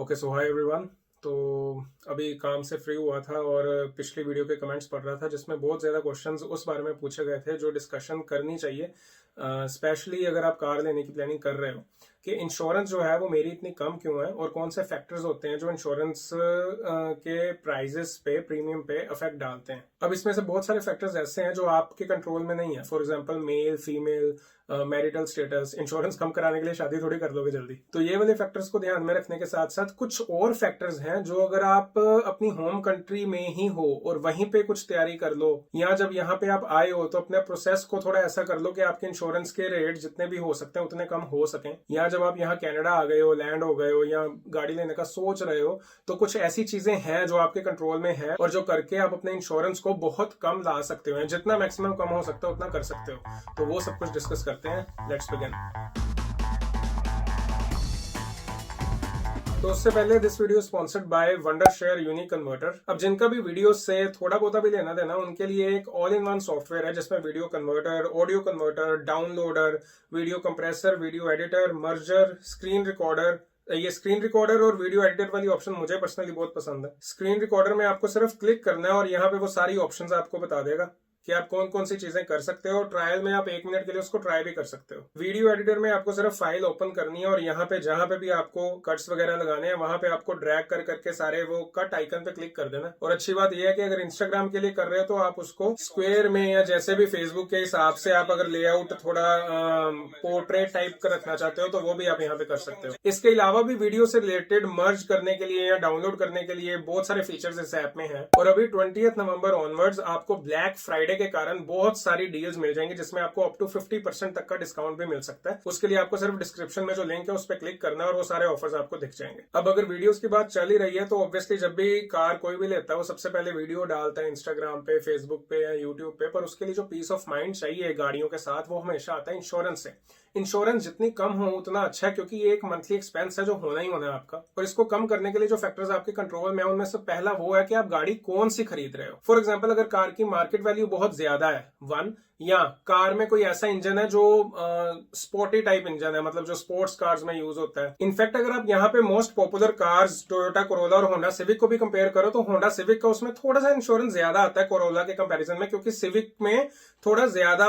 Okay so hi everyone. तो अभी काम से फ्री हुआ था और पिछली वीडियो के कमेंट्स पढ़ रहा था जिसमें बहुत ज़्यादा क्वेश्चंस उस बारे में पूछे गए थे जो डिस्कशन करनी चाहिए, स्पेशली अगर आप कार लेने की प्लानिंग कर रहे हो कि इंश्योरेंस जो है वो मेरी इतनी कम क्यों है और कौन से फैक्टर्स होते हैं जो इंश्योरेंस के प्राइजेस पे प्रीमियम पे अफेक्ट डालते हैं। अब इसमें से बहुत सारे फैक्टर्स ऐसे हैं जो आपके कंट्रोल में नहीं है। For example male female, marital status. Insurance कम कराने के लिए शादी थोड़ी कर लोगे जल्दी। तो ये वाले फैक्टर्स को ध्यान में रखने के साथ साथ कुछ और फैक्टर्स हैं जो अगर आप अपनी होम कंट्री में ही हो और वहीं पे कुछ तैयारी कर लो, या जब यहाँ पे आप आए हो तो अपने प्रोसेस को थोड़ा ऐसा कर लो कि आपके इंश्योरेंस के रेट जितने भी हो सकते हैं उतने कम हो सकें। या जब आप यहाँ कनाडा आ गए हो, लैंड हो गए हो या गाड़ी लेने का सोच रहे हो, तो कुछ ऐसी चीजें हैं जो आपके कंट्रोल में है और जो करके आप अपने इंश्योरेंस को बहुत कम ला सकते हो। जितना मैक्सिमम कम हो सकता है उतना कर सकते हो। तो वो सब कुछ डिस्कस करते हैं। Let's begin. तो उससे पहले this video sponsored by wonder share unique converter. अब जिनका भी वीडियो से थोड़ा बहुत भी लेना देना, उनके लिए एक ऑल इन वन सॉफ्टवेयर है जिसमें video converter, audio converter, downloader, video compressor, video editor, merger, screen recorder. ये स्क्रीन रिकॉर्डर और वीडियो एडिटर वाली ऑप्शन मुझे पर्सनली बहुत पसंद है। स्क्रीन रिकॉर्डर में आपको सिर्फ क्लिक करना है और यहाँ पे वो सारी ऑप्शंस आपको बता देगा कि आप कौन कौन सी चीजें कर सकते हो। ट्रायल में आप 1 मिनट के लिए उसको ट्राई भी कर सकते हो। वीडियो एडिटर में आपको सिर्फ फाइल ओपन करनी है और यहाँ पे जहां पे भी आपको कट्स वगैरह लगाने हैं वहां पे आपको ड्रैग कर करके सारे वो कट आइकन पे क्लिक कर देना। और अच्छी बात यह है कि अगर इंस्टाग्राम के लिए कर रहे हो तो आप उसको स्क्वायर में या जैसे भी फेसबुक के हिसाब से आप अगर लेआउट थोड़ा पोर्ट्रेट टाइप का रखना चाहते हो तो वो भी आप यहाँ पे कर सकते हो। इसके अलावा भी वीडियो से रिलेटेड मर्ज करने के लिए या डाउनलोड करने के लिए बहुत सारे फीचर्स इस ऐप में हैं। और अभी 20 नवंबर ऑनवर्ड्स आपको ब्लैक फ्राइडे के कारण बहुत सारी डील्स मिल जाएंगी जिसमें आपको अप टू 50% तक का डिस्काउंट भी मिल सकता है। उसके लिए आपको सिर्फ डिस्क्रिप्शन में जो लिंक है उस पर क्लिक करना है और वो सारे ऑफर्स आपको दिख जाएंगे। अब अगर वीडियोस की बात चल ही रही है तो ऑब्वियसली जब भी कार कोई भी लेता है वो सबसे पहले वीडियो डालता है इंस्टाग्राम पे, फेसबुक पे या यूट्यूब पे, पर उसके लिए जो पीस ऑफ माइंड चाहिए गाड़ियों के साथ वो हमेशा आता है इंश्योरेंस से। इंश्योरेंस जितनी कम हो उतना अच्छा है क्योंकि ये एक मंथली एक्सपेंस है जो होना ही होना है आपका। और इसको कम करने के लिए जो फैक्टर्स आपके कंट्रोल में है उनमें से पहला वो है कि आप गाड़ी कौन सी खरीद रहे हो। फॉर एग्जांपल अगर कार की मार्केट वैल्यू बहुत ज्यादा है वन, या कार में कोई ऐसा इंजन है जो स्पोर्टी टाइप इंजन है, मतलब जो स्पोर्ट्स कार्स में यूज होता है। इनफैक्ट अगर आप यहाँ पे most popular cars Toyota Corolla और होंडा सिविक को भी कंपेयर करो तो होंडा सिविक का उसमें थोड़ा सा इंश्योरेंस ज्यादा आता है कोरोला के कंपैरिजन में, क्योंकि सिविक में थोड़ा ज्यादा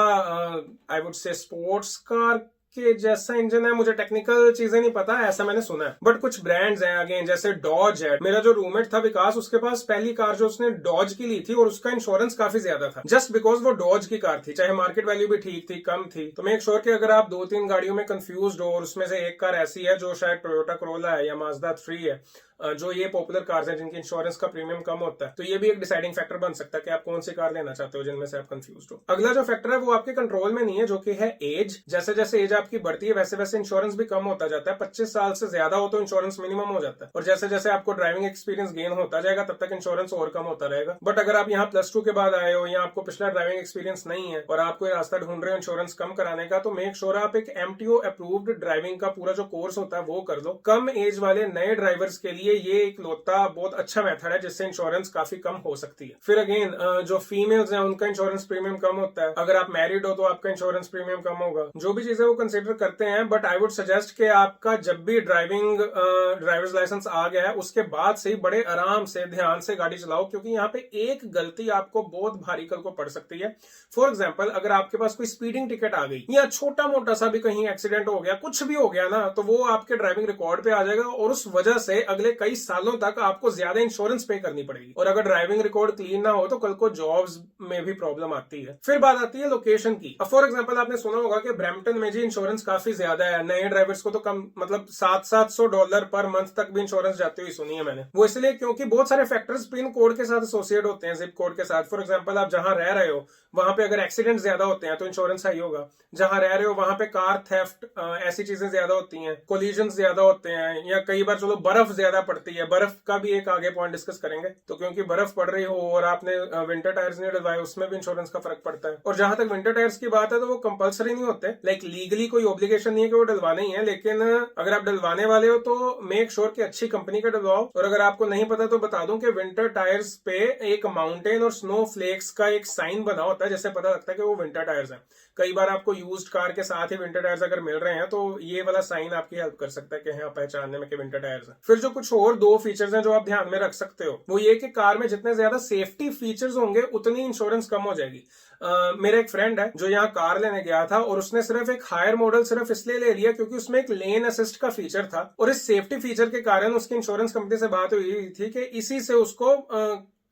I would say sports car के जैसा इंजन है। मुझे टेक्निकल चीजें नहीं पता, ऐसा मैंने सुना है। बट कुछ ब्रांड्स हैं अगेन, जैसे डॉज है। मेरा जो रूममेट था विकास, उसके पास पहली कार जो उसने डॉज की ली थी और उसका इंश्योरेंस काफी ज्यादा था जस्ट बिकॉज वो डॉज की कार थी, चाहे मार्केट वैल्यू भी ठीक थी, कम थी। तो मेक श्योर कि अगर आप 2-3 गाड़ियों में कंफ्यूज हो और उसमें से एक कार ऐसी है जो शायद टोयोटा कोरोला है या माजदा 3 है, जो ये पॉपुलर कार्स हैं जिनकी इंश्योरेंस का प्रीमियम कम होता है, तो ये भी एक डिसाइडिंग फैक्टर बन सकता है कि आप कौन सी कार लेना चाहते हो जिनमें से आप कंफ्यूज हो। अगला जो फैक्टर है वो आपके कंट्रोल में नहीं है, जो कि है एज। जैसे जैसे एज आपकी बढ़ती है वैसे वैसे इंश्योरेंस भी कम होता जाता है। 25 साल से ज्यादा हो तो इंश्योरेंस मिनिमम हो जाता है और जैसे जैसे आपको ड्राइविंग एक्सपीरियंस गेन होता जाएगा तब तक इंश्योरेंस और कम होता रहेगा। बट अगर आप यहाँ +2 के बाद आए हो या आपको पिछला ड्राइविंग एक्सपीरियंस नहीं है और आप कोई रास्ता ढूंढ रहे हो इंश्योरेंस कम कराने का, तो मेक श्योर आप एक MTO अप्रूव्ड ड्राइविंग का पूरा जो कोर्स होता है वो कर लो। कम एज वाले नए ड्राइवर्स के लिए ये एक बहुत अच्छा मेथड है जिससे इंश्योरेंस काफी कम हो सकती है। फिर अगेन जो फीमेल्स हैं उनका इंश्योरेंस प्रीमियम कम होता है। अगर आप मैरिड हो तो आपका इंश्योरेंस प्रीमियम कम होगा। जो भी चीजें वो कंसीडर करते हैं, बट आई वुड सजेस्ट कि आपका जब भी ड्राइवर्स लाइसेंस आ गया है उसके बाद से ही बड़े आराम से ध्यान से गाड़ी चलाओ, क्योंकि यहाँ पे एक गलती आपको बहुत भारी कल को पड़ सकती है। फॉर एग्जाम्पल अगर आपके पास कोई स्पीडिंग टिकट आ गई या छोटा मोटा सा भी कहीं एक्सीडेंट हो गया, कुछ भी हो गया ना, तो वो आपके ड्राइविंग रिकॉर्ड पे आ जाएगा और उस वजह से अगले कई सालों तक आपको ज्यादा इंश्योरेंस पे करनी पड़ेगी। और अगर ड्राइविंग रिकॉर्ड क्लीन ना हो तो कल को जॉब्स में भी प्रॉब्लम आती है। फिर बात आती है लोकेशन की। अब फॉर एग्जांपल आपने सुना होगा कि ब्रैम्पटन में जी इंश्योरेंस काफी ज्यादा है। नए ड्राइवर्स को तो कम, मतलब $700 पर मंथ तक भी इंश्योरेंस जाती हुई सुनी है मैंने। वो इसलिए क्योंकि बहुत सारे फैक्टर्स पिन कोड के साथ एसोसिएट होते हैं, जिप कोड के साथ। फॉर एग्जाम्पल आप जहां रह रहे हो वहां पे अगर एक्सीडेंट ज्यादा होते हैं तो इंश्योरेंस हाई होगा। जहां रह रहे हो वहां पे कार थेफ्ट, ऐसी चीजें ज्यादा होती हैं, कोलिजन ज्यादा होते हैं, या कई बार चलो बर्फ ज्यादा पड़ती है। बर्फ का भी एक आगे पॉइंट डिस्कस करेंगे। तो क्योंकि बर्फ पड़ रही हो और आपने विंटर टायर्स नहीं डलवाए, उसमें भी इंश्योरेंस का फर्क पड़ता है। और जहां तक विंटर टायर्स की बात है तो वो कंपलसरी नहीं होते, लाइक लीगली कोई ऑब्लिगेशन नहीं है कि वो डलवाने ही है, लेकिन अगर आप डलवाने वाले हो तो मेक श्योर कि अच्छी कंपनी का डलवाओ। और अगर आपको नहीं पता तो बता दूं कि विंटर टायर्स पे एक माउंटेन और स्नो फ्लेक्स का एक साइन बना होता है, जिससे पता लगता है कि वो विंटर टायर्स हैं। कई बार आपको यूज्ड कार के साथ ही विंटर टायर्स अगर मिल रहे हैं तो ये वाला साइन आपकी हेल्प कर सकता है कि हाँ, पहचानने में कि विंटर टायर्स हैं। फिर जो कुछ और 2 फीचर्स हैं जो आप ध्यान में रख सकते हो, वो ये कि कार में जितने ज्यादा सेफ्टी फीचर्स होंगे उतनी इंश्योरेंस कम हो जाएगी। मेरा एक फ्रेंड है जो यहाँ कार लेने गया था और उसने सिर्फ एक हायर मॉडल सिर्फ इसलिए ले लिया क्योंकि उसमें एक लेन असिस्ट का फीचर था, और इस सेफ्टी फीचर के कारण उसकी इंश्योरेंस कंपनी से बात हुई थी कि इसी से उसको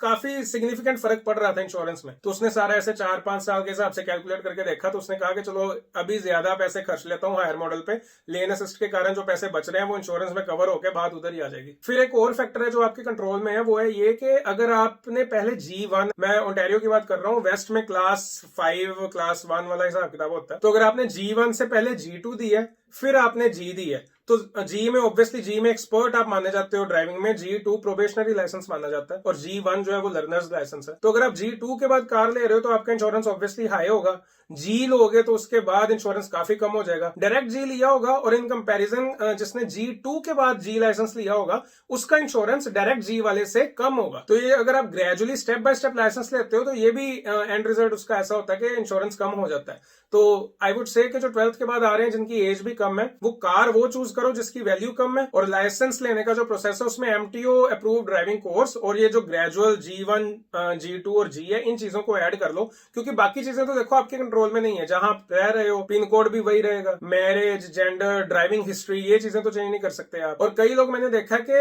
काफी सिग्निफिकेंट फर्क पड़ रहा था इंश्योरेंस में। तो उसने सारा ऐसे 4-5 साल के हिसाब से कैलकुलेट करके देखा, तो उसने कहा कि चलो अभी ज्यादा पैसे खर्च लेता हूँ हायर मॉडल पे, लेन असिस्ट के कारण जो पैसे बच रहे हैं वो इंश्योरेंस में कवर होकर बात उधर ही आ जाएगी। फिर एक और फैक्टर है जो आपके कंट्रोल में है, वो है ये कि अगर आपने पहले G1, मैं ओंटारियो की बात कर रहा हूँ, वेस्ट में क्लास 5 क्लास 1 वाला हिसाब किताब होता है, तो अगर आपने G1 से पहले G2 दी है फिर आपने G दी है, तो G में ऑब्वियसली G में एक्सपर्ट आप माने जाते हो ड्राइविंग में, G2 प्रोबेशनरी लाइसेंस माना जाता है और G1 जो है वो लर्नर्स लाइसेंस है। तो अगर आप G2 के बाद कार ले रहे हो तो आपका इंश्योरेंस ऑब्वियसली हाई होगा। G लोगे तो उसके बाद इंश्योरेंस काफी कम हो जाएगा। डायरेक्ट G लिया होगा और इन कंपैरिजन जिसने G2 के बाद G लाइसेंस लिया होगा उसका इंश्योरेंस डायरेक्ट G वाले से कम होगा। तो ये अगर आप gradually step by step license लेते हो तो ये भी एंड रिजल्ट उसका ऐसा होता है कि इंश्योरेंस कम हो जाता है। तो आई वुड से कि जो 12th के बाद आ रहे हैं जिनकी एज भी कम है, वो कार वो चूज करो जिसकी वैल्यू कम है, और लाइसेंस लेने का जो प्रोसेस है उसमें MTO अप्रूव्ड ड्राइविंग कोर्स और ये जो ग्रेजुअल G1 G2 और G है इन चीजों को ऐड कर लो, क्योंकि बाकी चीजें तो देखो आपके कंट्रोल में नहीं है। जहां आप रह रहे हो पिन कोड भी वही रहेगा, मैरिज, जेंडर, ड्राइविंग हिस्ट्री, ये चीजें तो चेंज नहीं कर सकते आप। और कई लोग मैंने देखा कि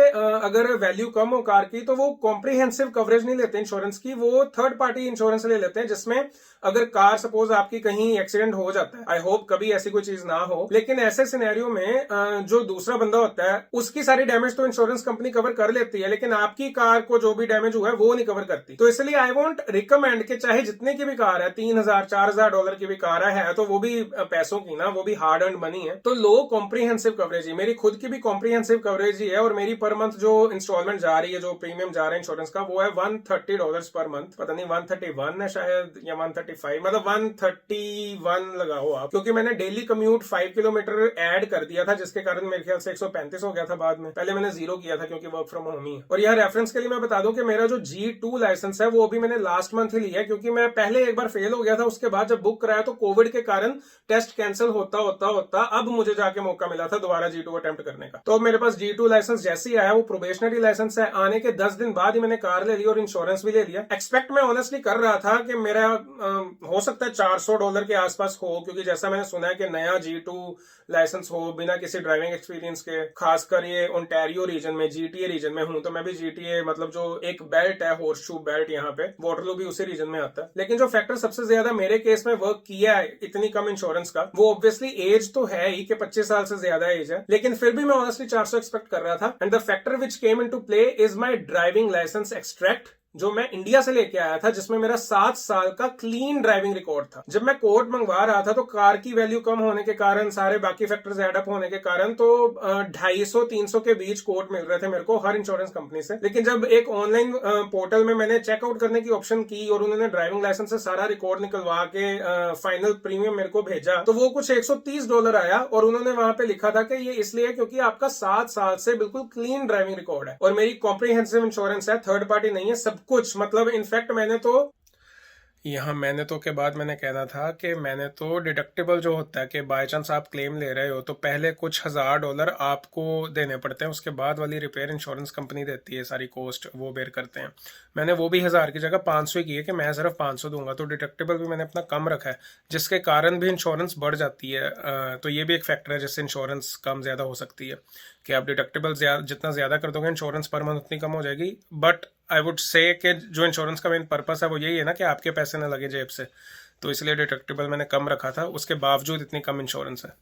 अगर वैल्यू कम हो कार की तो वो कॉम्प्रिहेंसिव कवरेज नहीं लेते इंश्योरेंस की, वो थर्ड पार्टी इंश्योरेंस ले लेते हैं, जिसमें अगर कार सपोज आपकी कहीं एक्सीडेंट हो जाता है, आई होप कभी ऐसी कोई चीज ना हो, लेकिन ऐसे सिनेरियो में जो दूसरा बंदा होता है उसकी सारी डैमेज तो इंश्योरेंस कंपनी कवर कर लेती है, लेकिन आपकी कार को जो भी डैमेज हुआ है वो नहीं कवर करती। तो इसलिए आई वॉन्ट रिकमेंड कि चाहे जितने की भी कार है, $3,000-4,000 की भी कार है तो वो भी पैसों की ना, वो भी हार्ड अर्न मनी है, तो लो कॉम्प्रिहेंसिव कवरेज ही, मेरी खुद की भी कॉम्प्रिहेंसिव कवरेज ही है, और मेरी पर मंथ जो इंस्टॉलमेंट जा रही है, जो प्रीमियम जा रहा है इंश्योरेंस का, वो है $130 पर मंथ। पता नहीं 131 है शायद या 135, मतलब 131 लगाओ आप, क्योंकि मैंने डेली कम्यूट 5 किलोमीटर ऐड कर दिया था, जिसके कारण मेरे ख्याल से 135 हो गया था बाद में। पहले मैंने 0 किया था क्योंकि वर्क फ्रॉम होम ही है। और यह रेफरेंस के लिए मैं बता दूं कि मेरा जो G2 लाइसेंस है वो भी मैंने लास्ट मंथ ही लिया है, क्योंकि मैं पहले एक बार फेल हो गया था, उसके बाद जब बुक कराया तो कोविड के कारण टेस्ट कैंसिल होता अब मुझे जाके मौका मिला था दोबारा G2 अटेम्प्ट करने का। तो मेरे पास G2 लाइसेंस जैसे ही आया, वो प्रोबेशनरी लाइसेंस है, आने के 10 दिन बाद ही मैंने कार ले ली और इंश्योरेंस भी ले लिया। एक्सपेक्ट मैं ऑनेस्टली कर रहा था कि मेरा हो सकता है $400 के आसपास हो, क्योंकि जैसा मैंने सुना है कि नया G2 लाइसेंस हो बिना किसी ड्राइविंग एक्सपीरियंस के, खासकर ये ओंटारियो रीजन में, GTA रीजन में हूं, तो मैं भी GTA मतलब जो एक बेल्ट है, हॉर्सशू बेल्ट, यहाँ पे वाटरलू भी उसी रीजन में आता है। लेकिन जो फैक्टर सबसे ज्यादा मेरे केस में वर्क किया है इतनी कम इंश्योरेंस का, वो ऑब्वियसली एज तो है ही कि 25 साल से ज्यादा एज है, लेकिन फिर भी मैं ऑनेस्टली 400 एक्सपेक्ट कर रहा था। And the factor which came into play is my driving license extract, जो मैं इंडिया से लेके आया था, जिसमें मेरा 7 साल का क्लीन ड्राइविंग रिकॉर्ड था। जब मैं कोर्ट मंगवा रहा था तो कार की वैल्यू कम होने के कारण, सारे बाकी फैक्टर्स एड अप होने के कारण, तो 250-300 के बीच कोर्ट मिल रहे थे मेरे को हर इंश्योरेंस कंपनी से। लेकिन जब एक ऑनलाइन पोर्टल में मैंने चेकआउट करने की ऑप्शन की और उन्होंने ड्राइविंग लाइसेंस से सारा रिकॉर्ड निकलवा के फाइनल प्रीमियम मेरे को भेजा, तो वो कुछ $130 आया, और उन्होंने वहां पे लिखा था कि ये इसलिए क्योंकि आपका 7 साल से बिल्कुल क्लीन ड्राइविंग रिकॉर्ड है, और मेरी कॉम्प्रिहेंसिव इंश्योरेंस है, थर्ड पार्टी नहीं है, सब कुछ। मतलब इनफैक्ट मैंने तो के बाद मैंने कहना था कि मैंने तो डिडक्टिबल जो होता है कि बाय चांस आप क्लेम ले रहे हो तो पहले कुछ $1000 आपको देने पड़ते हैं, उसके बाद वाली रिपेयर इंश्योरेंस कंपनी देती है, सारी कॉस्ट वो बेयर करते हैं। मैंने वो भी 1000 की जगह 500 की है कि मैं सिर्फ 500 दूंगा, तो डिडक्टिबल भी मैंने अपना कम रखा है, जिसके कारण भी इंश्योरेंस बढ़ जाती है। तो ये भी एक फैक्टर है जिससे इंश्योरेंस कम ज़्यादा हो सकती है, कि आप डिडक्टिबल जितना ज़्यादा कर दोगे इंश्योरेंस पर मंथ उतनी कम हो जाएगी। बट आई वुड से कि जो इंश्योरेंस का मेन पर्पस है वो यही है ना कि आपके पैसे ना लगे जेब से, तो इसलिए डिडक्टिबल मैंने कम रखा था, उसके बावजूद इतनी कम इंश्योरेंस है।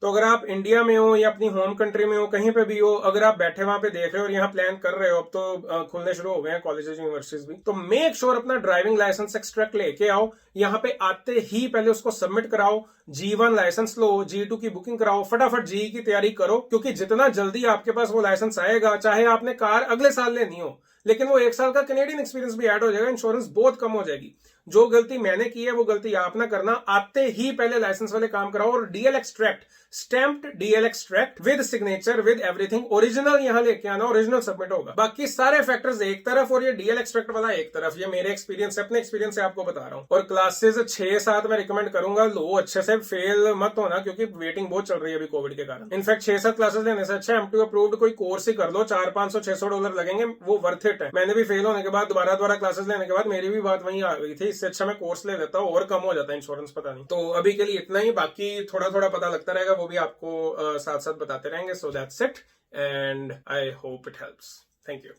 तो अगर आप इंडिया में हो या अपनी होम कंट्री में हो, कहीं पे भी हो, अगर आप बैठे वहां पे देख रहे हो और यहाँ प्लान कर रहे हो, अब तो खुलने शुरू हो गए हैं कॉलेजेस यूनिवर्सिटीज भी, तो मेक श्योर अपना ड्राइविंग लाइसेंस एक्सट्रैक्ट लेके आओ। यहाँ पे आते ही पहले उसको सबमिट कराओ, G1 लाइसेंस लो, G2 की बुकिंग कराओ, फटाफट G की तैयारी करो, क्योंकि जितना जल्दी आपके पास वो लाइसेंस आएगा, चाहे आपने कार अगले साल लेनी हो, लेकिन वो 1 साल का कैनेडियन एक्सपीरियंस भी ऐड हो जाएगा, इंश्योरेंस बहुत कम हो जाएगी। जो गलती मैंने की है वो गलती आप ना करना, आते ही पहले लाइसेंस वाले काम कराओ और DL extract, stamped DL extract with signature with everything original यहां लेके आना, ओरिजिनल सबमिट होगा। बाकी सारे फैक्टर्स एक तरफ और ये डीएल एक्सट्रैक्ट वाला एक तरफ। ये मेरे एक्सपीरियंस से, अपने एक्सपीरियंस से आपको बता रहा हूं। और क्लासेस 6-7 मैं रिकमेंड करूंगा लो, अच्छे से फेल मत होना, क्योंकि वेटिंग बहुत चल रही है अभी कोविड के कारण। इनफैक्ट 6-7 क्लासेस लेने से अच्छा M2 अप्रूव्ड कोई कोर्स ही कर लो, $400-500-600 लगेंगे, वो वर्थ इट है। मैंने भी फेल होने के बाद दोबारा क्लासेस लेने के बाद मेरी भी बात वहीं आ गई थी, इससे अच्छा मैं कोर्स ले लेता हूं और कम हो जाता है इंश्योरेंस, पता नहीं। तो अभी के लिए इतना ही, बाकी थोड़ा थोड़ा पता लगता रहेगा, वो भी आपको साथ साथ बताते रहेंगे। So that's it and I hope it helps. Thank you.